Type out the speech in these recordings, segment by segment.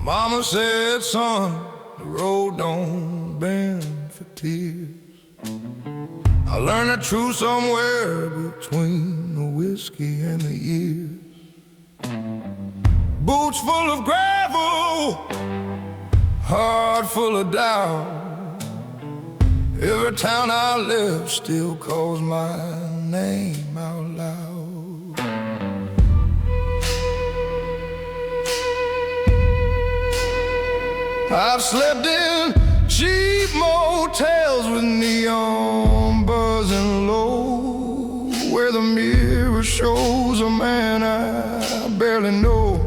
Mama said, son, the road don't bend for tears. I learned the truth somewhere between the whiskey and the years. Boots full of gravel, heart full of doubt. Every town I left still calls my name out loud. I've slept in cheap motels with neon buzzing low, where the mirror shows a man I barely know.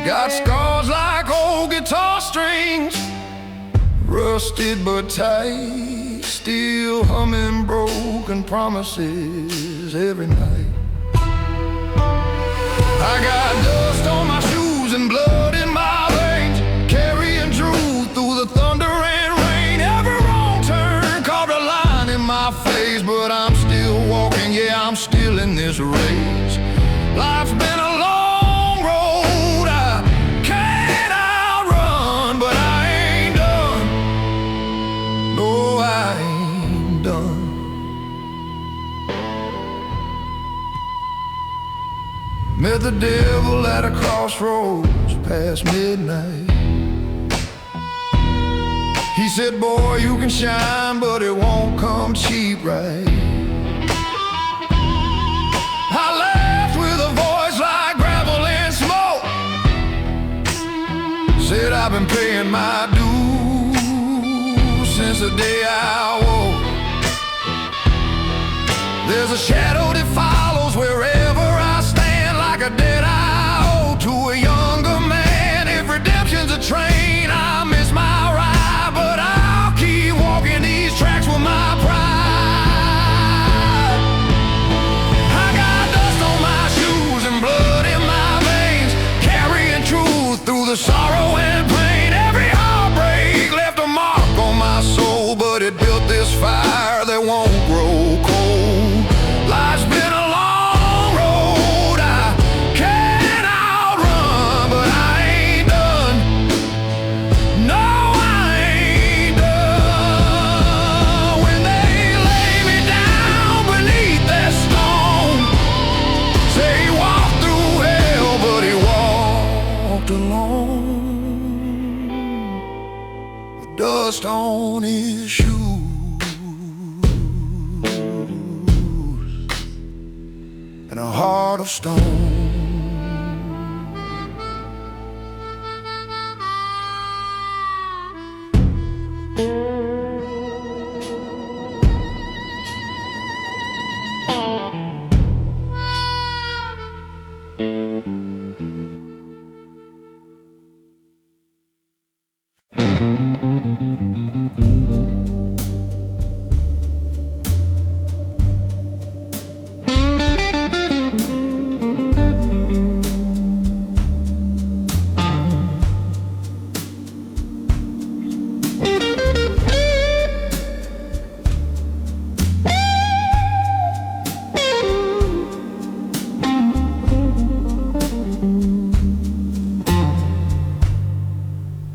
Got scars like old guitar strings, rusted but tight, still humming broken promises every night. I got dust on my shoes and blood in my veins, carrying truth through the thunder and rain. Every wrong turn carved a line in my face, but I'm still walking, yeah, I'm still in this race. Life's been a long road I can't outrun, but I ain't done. No, I ain't done. Met the devil at a crossroads past midnight. He said, boy, you can shine, but it won't come cheap, right? I laughed with a voice like gravel and smoke, said I've been paying my dues since the day I woke. There's a shadow that follows wherever I stand, like a dead eye owe to a younger man. If redemption's a train, I miss my ride, but I'll keep walking these tracks with my pride. I got dust on my shoes and blood in my veins, carrying truth through the sorrow and pain. Every heartbreak left a mark on my soul, but it built this fire that won't grow cold. Life's been a long road I can't outrun, but I ain't done. No, I ain't done. When they lay me down beneath that stone, say he walked through hell, but he walked alone, with dust on his shoes and a heart of stone.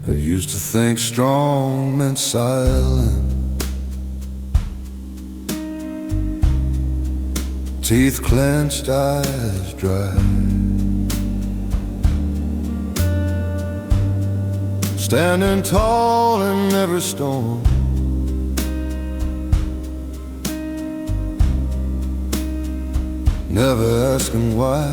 I used to think strong meant silent, teeth clenched, eyes dry, standing tall in every storm. Never asking why,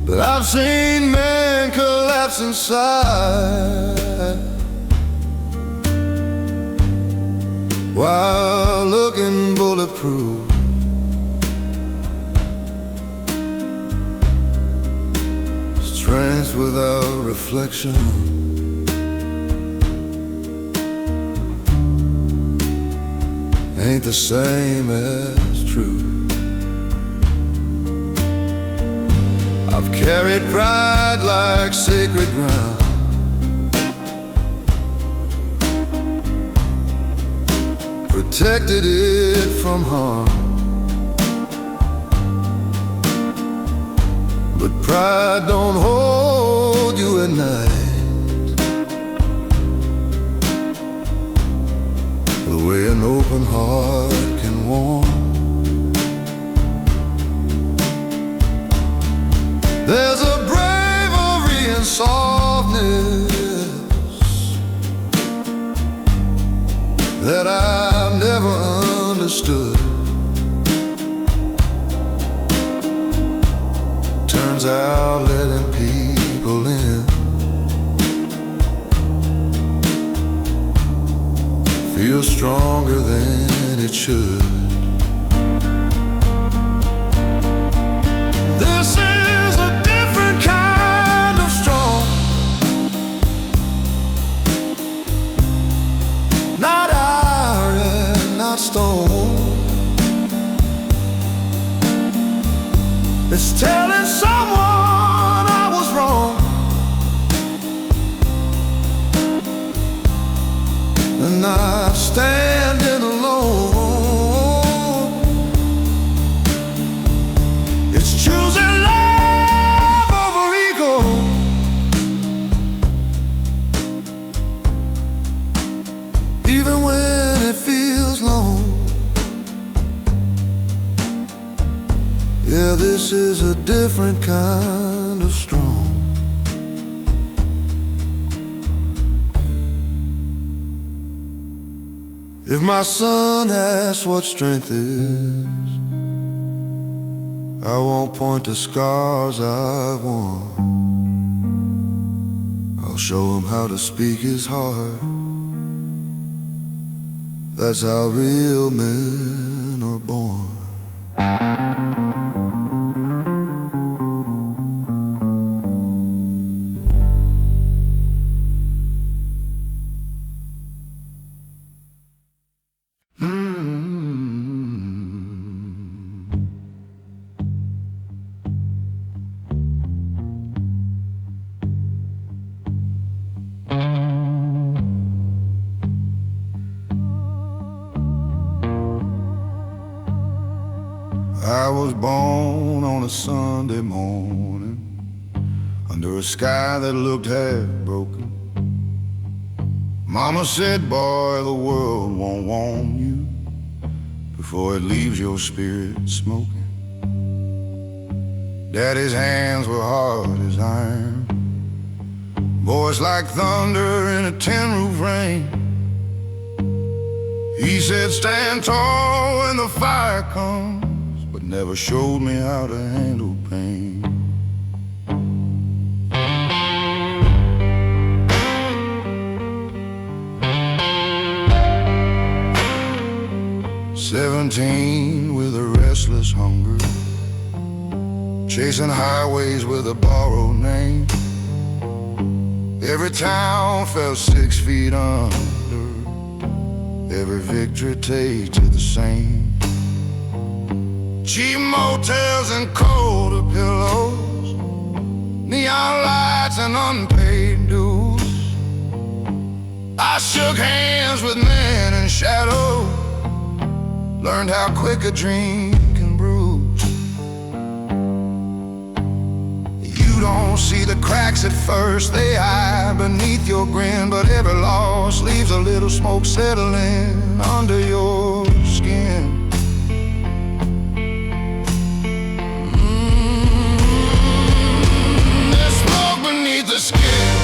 but I've seen men collapse inside while looking bulletproof. Strength without reflection, ain't the same as truth. I've carried pride like sacred ground, protected it from harm. but pride don't hold you at night the way an open heart can warm. There's a bravery and softness that I've never understood. Turns out letting people in feels stronger than it should. This is a different kind of strong, not iron, not stone. It's telling someone I was wrong, and not standing alone. It's choosing love over ego, even when it feels long. Yeah, this is a different kind of strong. If my son asks what strength is, I won't point to scars I've won. I'll show him how to speak his heart. That's how real men are born. I was born on a Sunday morning under a sky that looked half broken. Mama said, boy, the world won't warm you before it leaves your spirit smoking. Daddy's hands were hard as iron, voice like thunder in a tin-roof rain. He said, stand tall when the fire comes, but never showed me how to handle pain. "17 with a restless hunger, chasing highways with a borrowed name. Every town felt 6 feet under, every victory tasted the same. Cheap motels and colder pillows, neon lights and unpaid dues. I shook hands with men in shadow, learned how quick a dream can bruise. You don't see the cracks at first, they hide beneath your grin, but every loss leaves a little smoke settling under your skin. There's smoke beneath the skin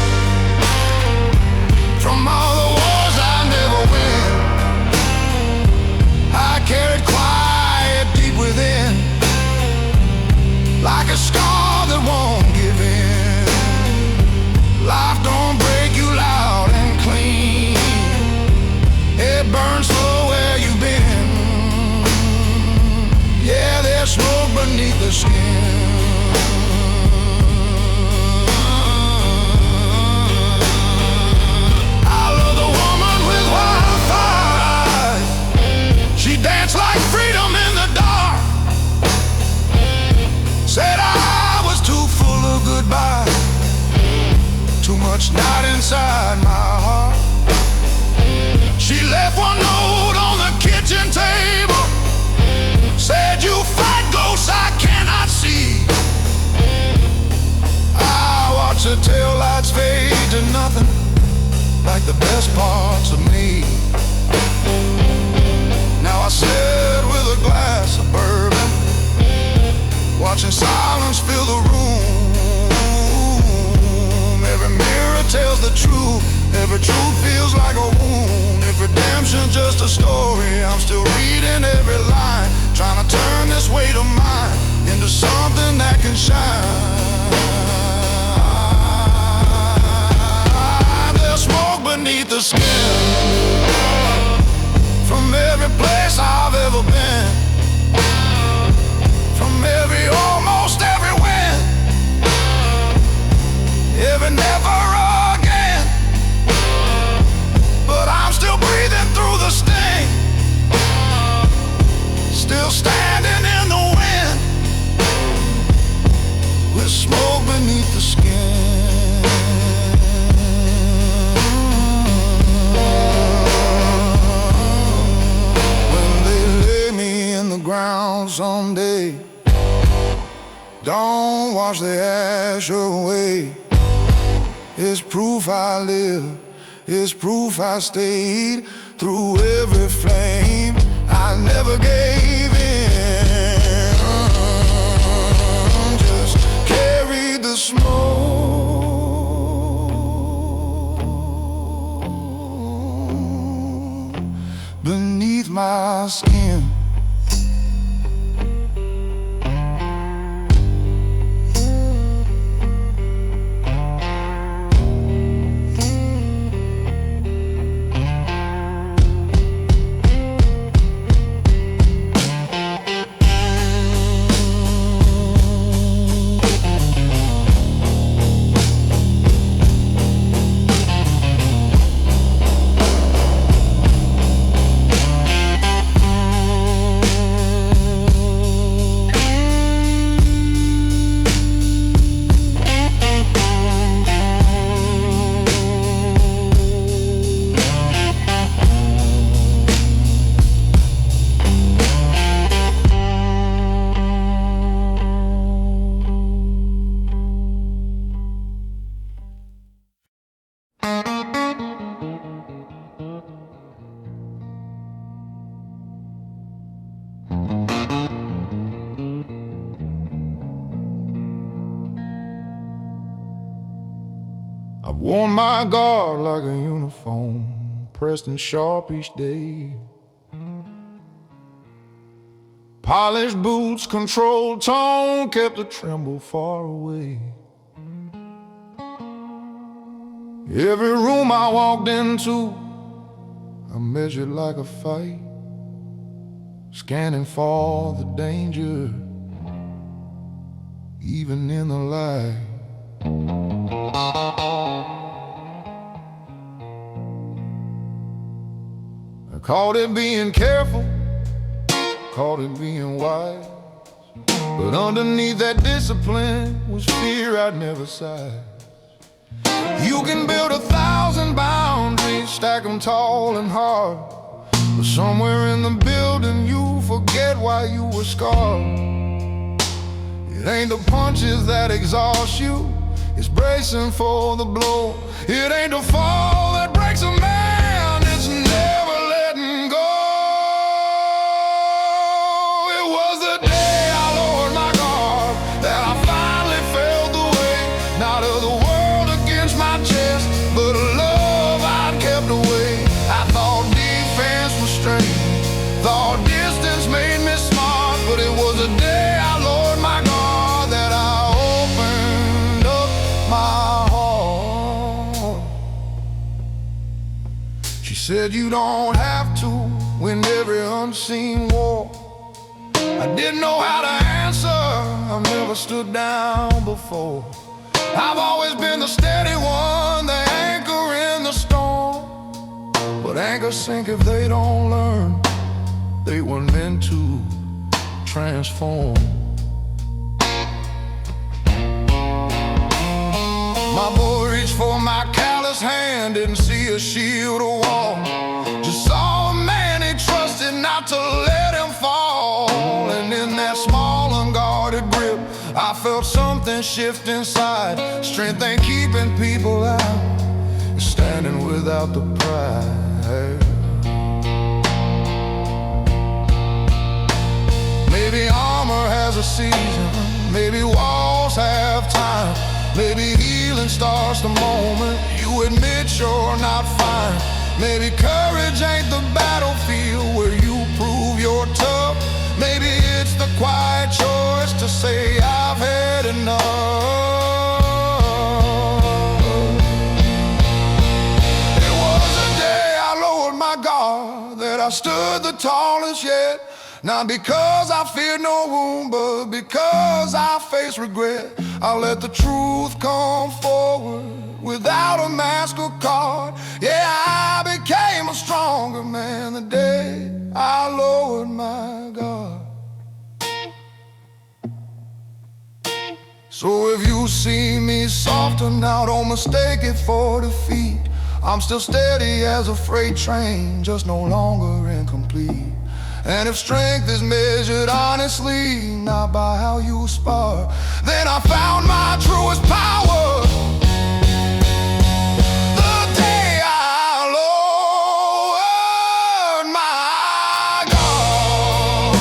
from all the wars I never win. I carried quiet deep within, like a scar that won't give in. Life don't break you loud and clean, it burns slow where you've been. Yeah, there's smoke beneath the skin. I love the woman with wildfire eyes, she danced like freedom in the dark. Said I was too full of goodbye, too much night inside my heart. She left one note on the kitchen table, said you fight ghosts I cannot see. the best parts of me. Now I sit with a glass of bourbon, watching silence fill the room. Every mirror tells the truth, every truth feels like a wound. If redemption's just a story, I'm still reading every line, trying to turn this weight of mine into something that can shine. There's smoke beneath the skin, from every place I've ever been, from almost every win, every never again. But I'm still breathing through the sting, still standing in the wind, with smoke beneath the skin. When they lay me in the ground someday, don't wash the ash away. It's proof I live, it's proof I stayed through every flame. I never gave in, just carried the smoke beneath my skin. I've worn my guard like a uniform, pressed and sharp each day. Polished boots, controlled tone, kept the tremble far away. Every room I walked into, I measured like a fight, scanning for the danger, even in the light. I called it being careful, called it being wise, but underneath that discipline was fear I'd never size. You can build 1,000 boundaries, stack them tall and hard, but somewhere in the building you forget why you were scarred. It ain't the punches that exhaust you, it's bracing for the blow. It ain't the fall that breaks a man, it's never letting go. It was the day I lowered my guard that I finally felt the weight, not of the world against my chest, but a love I'd kept away. I thought defense was strength, thought distance made me smart, but it was the day I lowered my guard that I opened up my heart. She said you don't have to win every unseen war. I didn't know how to answer, I've never stood down before. I've always been the steady one, the anchor in the storm. But anchors sink if they don't learn, they were meant to transform. My boy reached for my callous hand, didn't see a shield or wall, just saw a man he trusted not to let him fall. And in that small unguarded grip, I felt something shift inside. Strength ain't keeping people out, is standing without the pride. Maybe armor has a season, maybe walls have time, maybe healing starts the moment you admit you're not fine. Maybe courage ain't the battlefield where you prove you're tough. Maybe it's the quiet choice to say I've had enough. It was the day I lowered my guard that I stood the tallest yet. Not because I feared no wound, but because I faced regret. I let the truth come forward without a mask or card. Yeah, I became a stronger man the day I lowered my guard. So if you see me softer now, don't mistake it for defeat. I'm still steady as a freight train, just no longer incomplete. And if strength is measured honestly, not by how you spar, then I found my truest power the day I lowered my guard.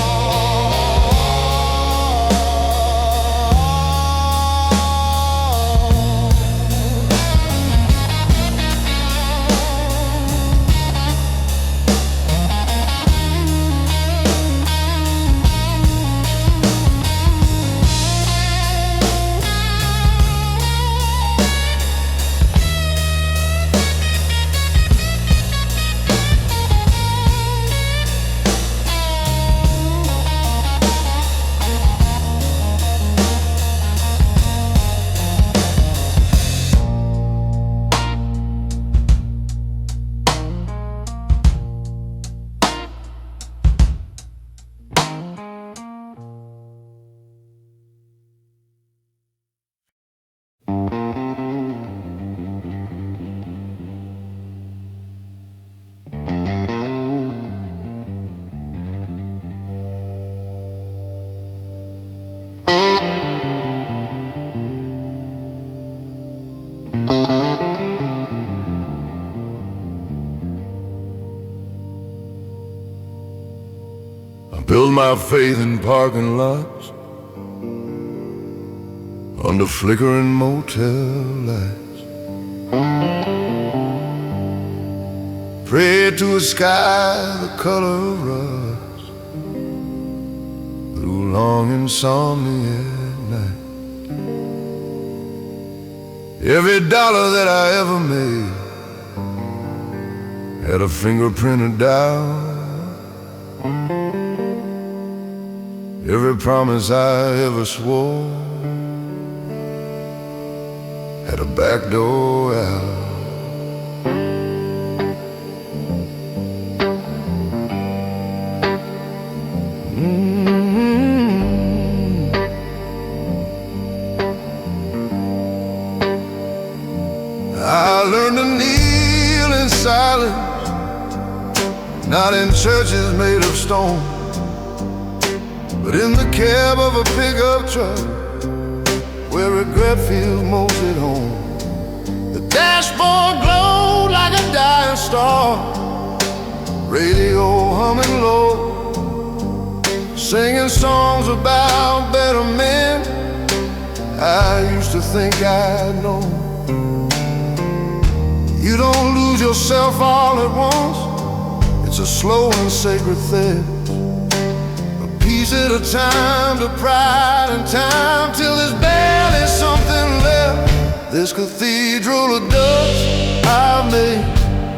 Build my faith in parking lots, under flickering motel lights. Pray to a sky the color of rust, through long insomnia at night. Every dollar that I ever made had a fingerprint of doubt. Every promise I ever swore had a back door out. I learned to kneel in silence, not in churches made of stone, but in the cab of a pickup truck, where regret feels most at home. The dashboard glowed like a dying star, radio humming low, singing songs about better men I used to think I'd known. You don't lose yourself all at once, it's a slow and sacred theft. Piece at a time to pride and time, till there's barely something left. This cathedral of dust I've made,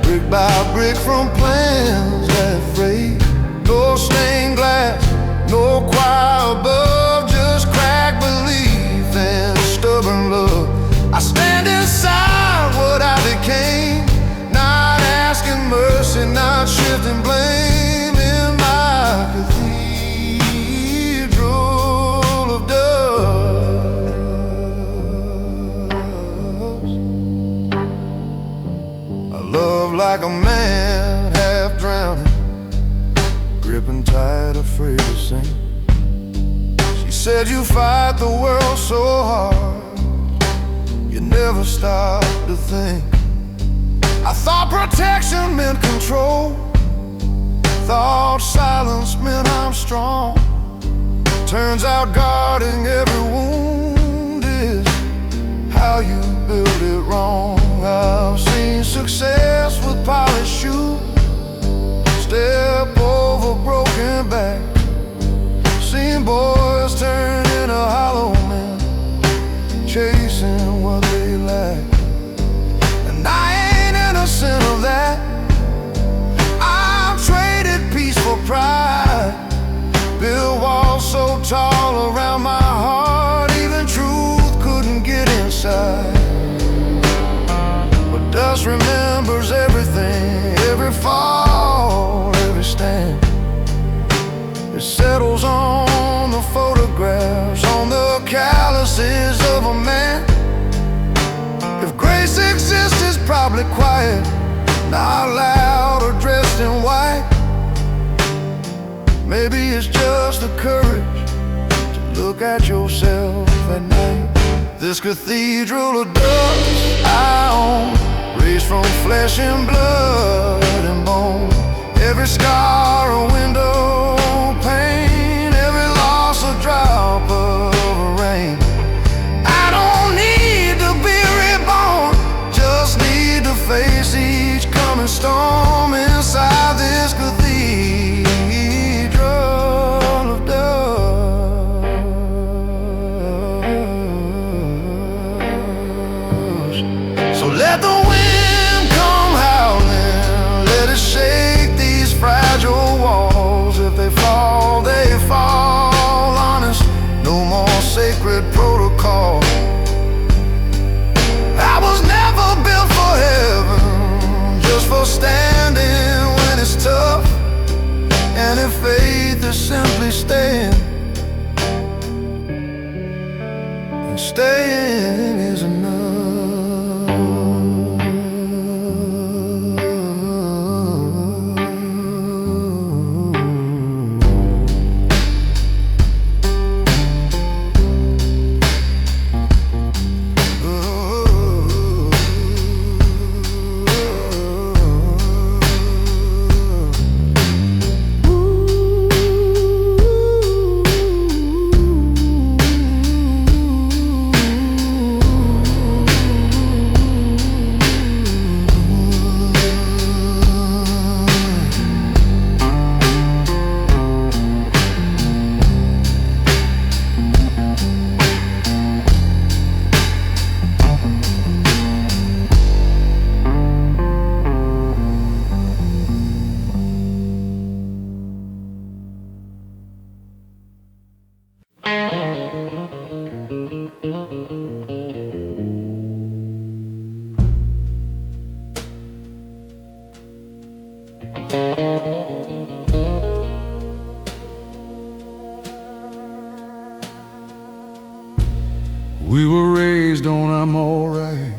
brick by brick from plans that frayed. No stained glass, no choir above, just cracked belief and stubborn love. I stand inside what I became, not asking mercy, not shifting blame in my cathedral. Love like a man half drowning, gripping tight, afraid to sink. She said you fight the world so hard, you never stop to think. I thought protection meant control, thought silence meant I'm strong. Turns out guarding every wound is how you build it wrong. I've seen success with polished shoes step over broken back, seen boys turn into hollow men, chasing what they lack. And I ain't innocent of that. I've traded peace for pride, built walls so tall around my heart, even truth couldn't get inside. But dust remembers everything, every fall, every stand. It settles on the photographs, on the calluses of a man. If grace exists, it's probably quiet, not loud or dressed in white. Maybe it's just the courage to look at yourself at night. This cathedral of dust I own, raised from flesh and blood and bone. Every scar a window pane, every loss a drop of rain. I don't need to be reborn, just need to face each coming storm inside this cathedral of dust. So let the wind come howling, let it shake these fragile walls. If they fall, they fall honest. No more sacred protocol. I was never built for heaven, just for standing when it's tough. And if faith is simply staying, then staying is enough. We were raised on I'm alright,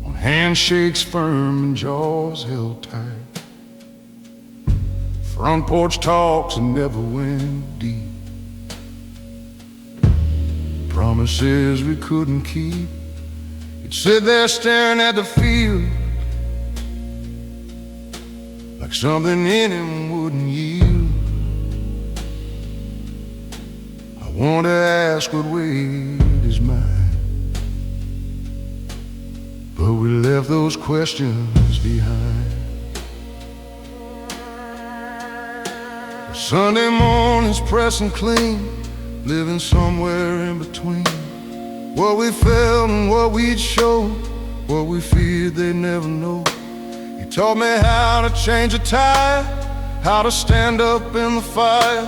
on handshakes firm and jaws held tight, front porch talks and never went deep, promises we couldn't keep. You'd sit there staring at the field like something in him wouldn't yield. I want to ask what weight is mine, but we left those questions behind. Sunday mornings pressing clean, living somewhere in between what we felt and what we'd show, what we feared they'd never know. He taught me how to change a tire, how to stand up in the fire,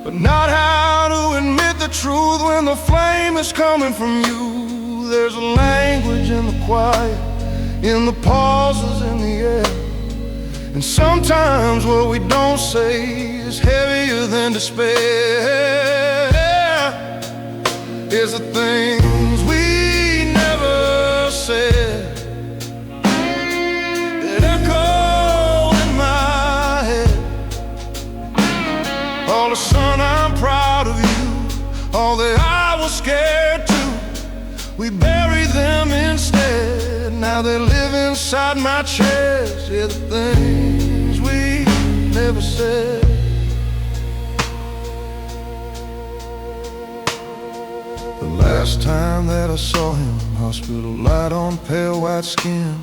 but not how to admit the truth when the flame is coming from you. There's a language in the quiet, in the pauses in the air, and sometimes what we don't say is heavier than despair. Is the things we never said that echo in my head. All the son, I'm proud of you. All that I was scared to, we bury them instead. now they live inside my chest. Yeah, the things we never said. The last time that I saw him, hospital light on pale white skin,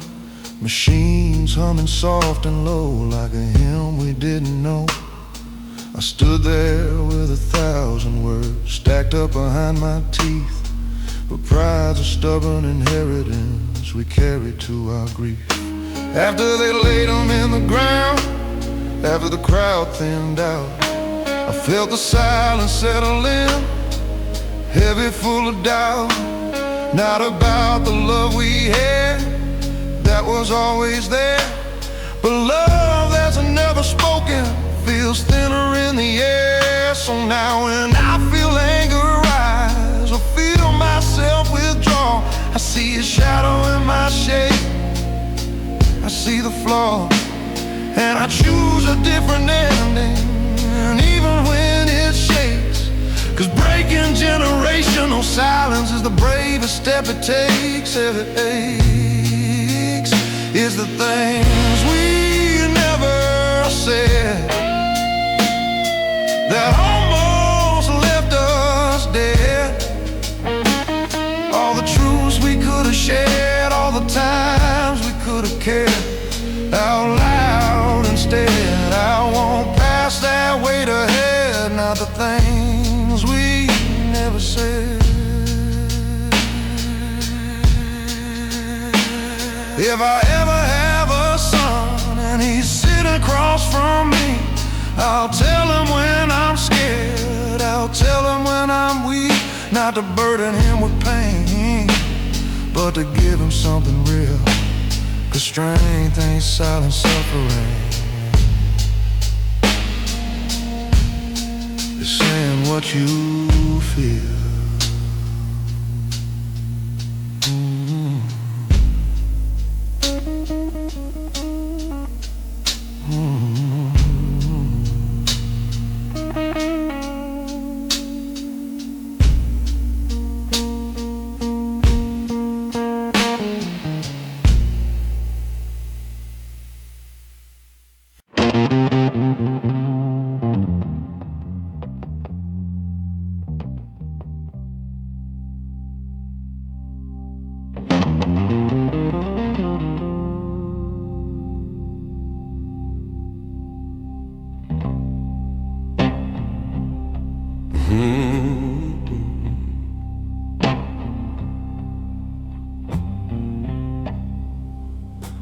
machines humming soft and low like a hymn we didn't know. I stood there with 1,000 words stacked up behind my teeth, but pride's a stubborn inheritance we carry to our grief. After they laid him in the ground, after the crowd thinned out, I felt the silence settle in, heavy, full of doubt. Not about the love we had, that was always there, but love that's never spoken feels thinner in the air. So now when I feel anger rise or feel myself withdraw, I see a shadow in my shape, I see the flaw, and I choose a different ending, and even when it shakes, 'cause breaking generational silence is the bravest step it takes. If it aches, is the things we never said that almost left us dead. All the truths we could have shared, all the times we could have cared out loud instead. I won't pass that weight ahead, not the things we never said. If I ever have a son and he's sitting across from me, I'll tell him when I'm scared, I'll tell him when I'm weak, not to burden him with pain, but to give him something real, 'cause strength ain't silent suffering. It's saying what you feel.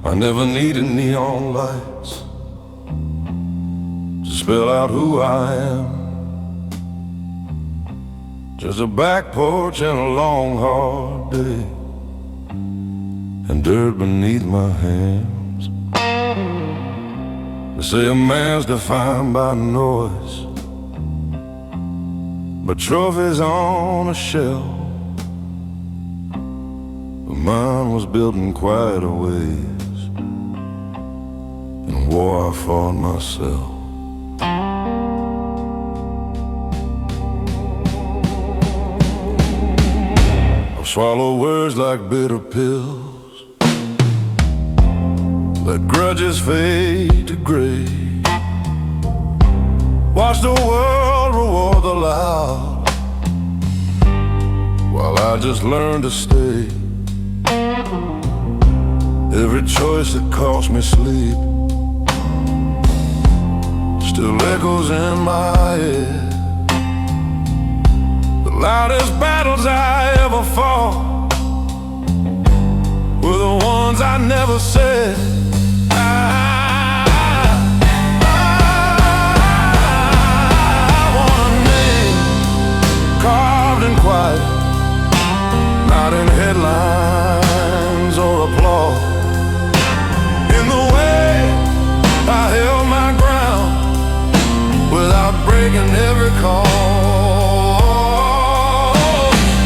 I never needed neon lights to spell out who I am. Just a back porch and a long hard day, and dirt beneath my hands. They say a man's defined by noise, but trophies on a shelf. But mine was built in quieter ways, in a war I fought myself. I've swallowed words like bitter pills, let grudges fade to gray, watch the world reward the loud, while I just learned to stay. Every choice that cost me sleep still echoes in my head. The loudest battles I ever fought were the ones I never said. I want a name carved in quiet, not in headlines or applause. In the way I held my ground without breaking every call.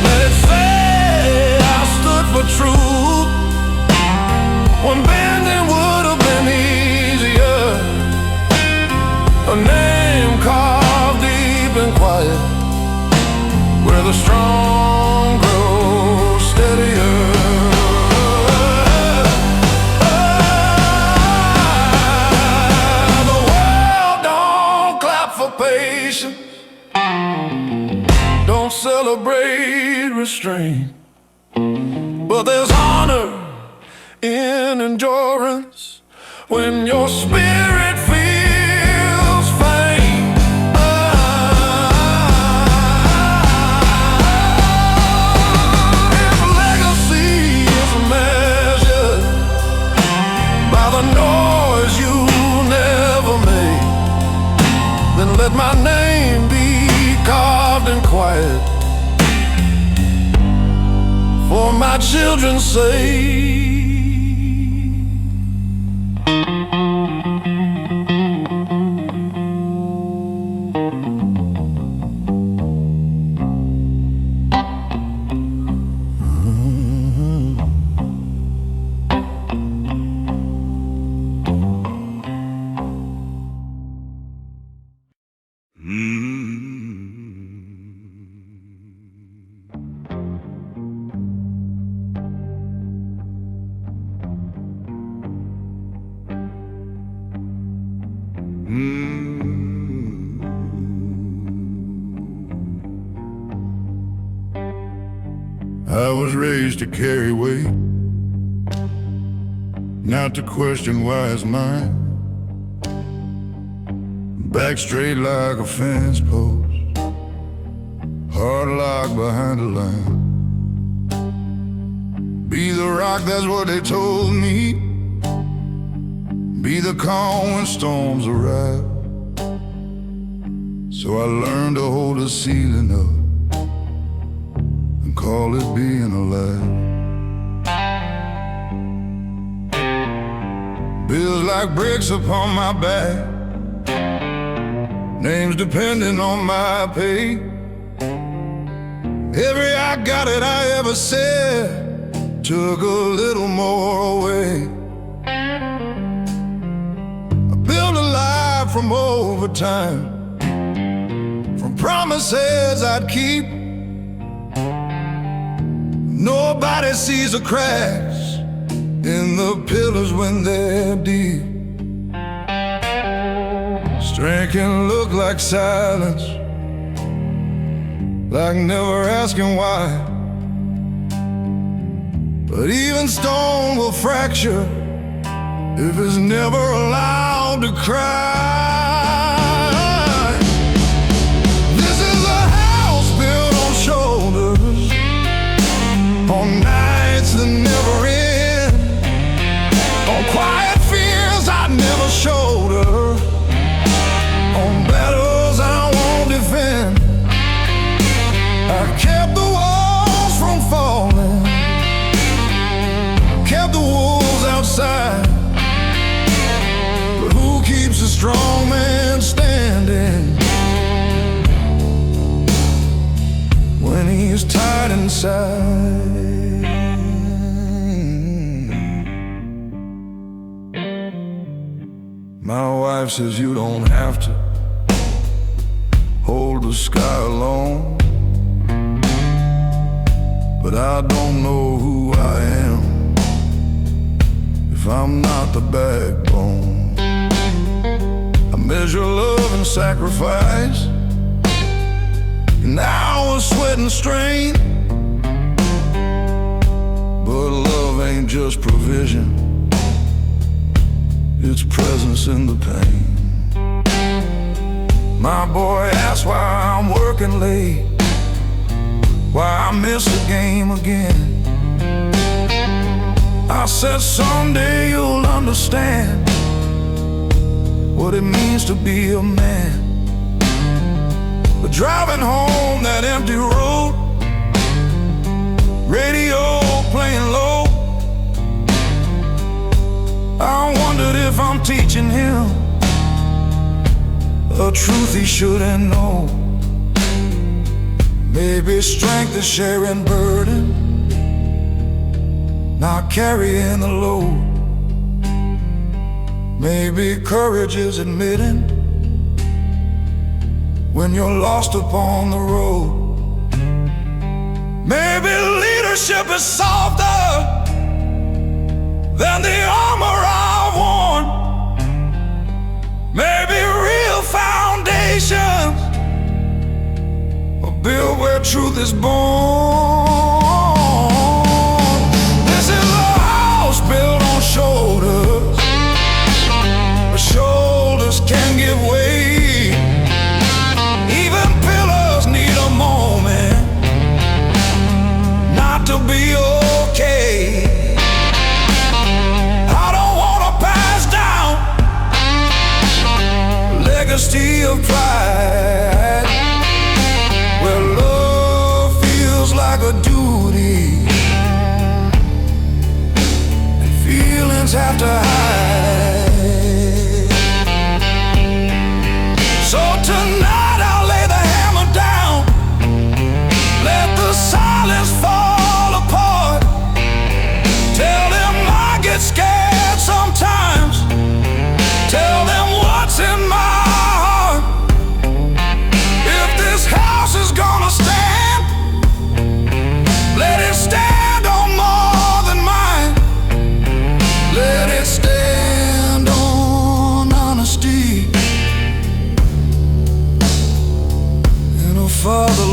Let it say I stood for truth, when bending would have been easier. A name carved deep and quiet, where the strong grow steadier. celebrate restraint. But there's honor in endurance when your spirit feels faint. If legacy is measured by the noise you never made, then let my name be carved in quiet for my children's sake. I was raised to carry weight, not to question why it's mine. Back straight like a fence post, hard locked behind a line. Be the rock, that's what they told me. Be the calm when storms arrive. So I learned to hold the ceiling up and call it being alive. Bills like bricks upon my back, names depending on my pay. Every I got it I ever said took a little more away. I built a life from overtime, from promises I'd keep. Nobody sees the cracks in the pillars when they're deep. Strength can look like silence, like never asking why. But even stone will fracture if it's never allowed to cry. This is a house built on shoulders, on nights that never end, on quiet fears I never showed her, on battles I won't defend. I kept the walls from falling, kept the wolves outside. But who keeps a strong man standing when he's tied inside? My wife says you don't have to hold the sky alone, but I don't know who I am if I'm not the backbone. I measure love and sacrifice, an hour's sweat and strain. But love ain't just provision, it's presence in the pain. My boy asks why I'm working late, why I miss the game again. I said someday you'll understand what it means to be a man. But driving home that empty road, radio playing low, I wondered if I'm teaching him a truth he shouldn't know. Maybe strength is sharing burden, not carrying the load. Maybe courage is admitting when you're lost upon the road. Maybe leadership is softer than the armor I've worn. Maybe real foundations are built where truth is born. This is a house built on shoulders, but shoulders can give way. Even pillars need a moment not to be okay. I don't wanna pass down legacy of pride, where love feels like a duty and feelings have to hide. So tonight I'll lay the hammer down, let the silence fall apart. Tell them I get scared sometimes, tell them what's in my heart. If this house is gonna stand, let it stand on more than mine. Let it stand on honesty and a father